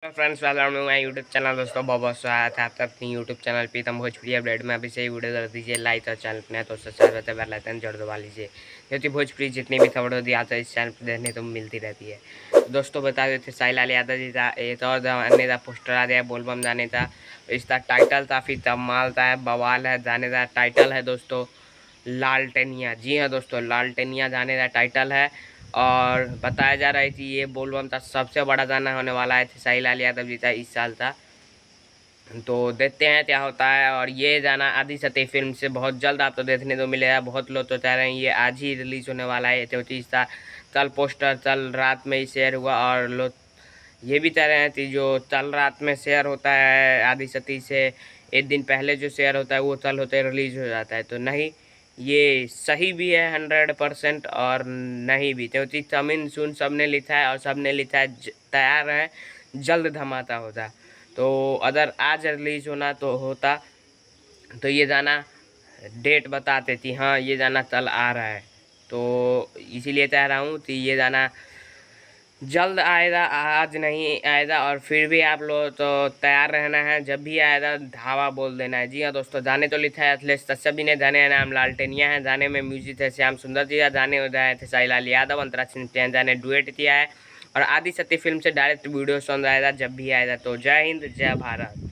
Hello friends, welcome to my YouTube channel. दोस्तों बहुत बहुत स्वागत है आपका अपनी YouTube channel Pritam Bhojpuri update में। अभी से ही वीडियो कर दीजिए लाइक और चैनल अपने तो सब्सक्राइब होते बेल आइकन जरूर दबा लीजिए, क्योंकि भोजपुरी जितनी भी खबर होती है आता इस चैनल पर देखने को मिलती रहती है। तो दोस्तों बता देते साई लाल यादव जी था एक और अन्य था पोस्टर आ गया बोलबम जाने था। इसका टाइटल काफ़ी कमाल था, बवाल है। जाने का टाइटल है दोस्तों लालटेनिया। जी हाँ दोस्तों, लालटेनिया जाने का टाइटल है। और बताया जा रहा है कि ये बोलबम का सबसे बड़ा गाना होने वाला है। साई लाल यादव जी का इस साल था, तो देखते हैं क्या होता है। और ये गाना आदि सती फिल्म से बहुत जल्द आपको देखने को मिलेगा। बहुत लोग तो चाह रहे हैं ये आज ही रिलीज होने वाला है। 34 कल पोस्टर कल रात में ही शेयर हुआ, और लोग ये भी कह रहे हैं कि जो कल रात में शेयर होता है आदि सती से एक दिन पहले जो शेयर होता है वो कल होते रिलीज हो जाता है। तो नहीं, ये सही भी है 100%, और नहीं भी, क्योंकि कमिंग सून सबने लिखा है और सबने लिखा है तैयार है, जल्द धमाका होता। तो अगर आज रिलीज होना तो होता तो ये गाना डेट बताते थी, हाँ ये गाना कल आ रहा है। तो इसीलिए कह रहा हूँ कि ये गाना जल्द आएगा, आज नहीं आएगा। और फिर भी आप लोग तो तैयार रहना है, जब भी आएगा धावा बोल देना है। जी हाँ दोस्तों, जाने तो लिखा है अखिलेश कश्यप जी ने, जाने का नाम लालटेनिया है, जाने में म्यूजिक है श्याम सुंदर जी का, जाने हो जाए थे साई लाल यादव, अंतरा सिंह जाने डुएट किया है। और आदि सती फिल्म से डायरेक्ट वीडियो सॉन्ग आएगा जब भी आएगा। तो जय हिंद जय भारत।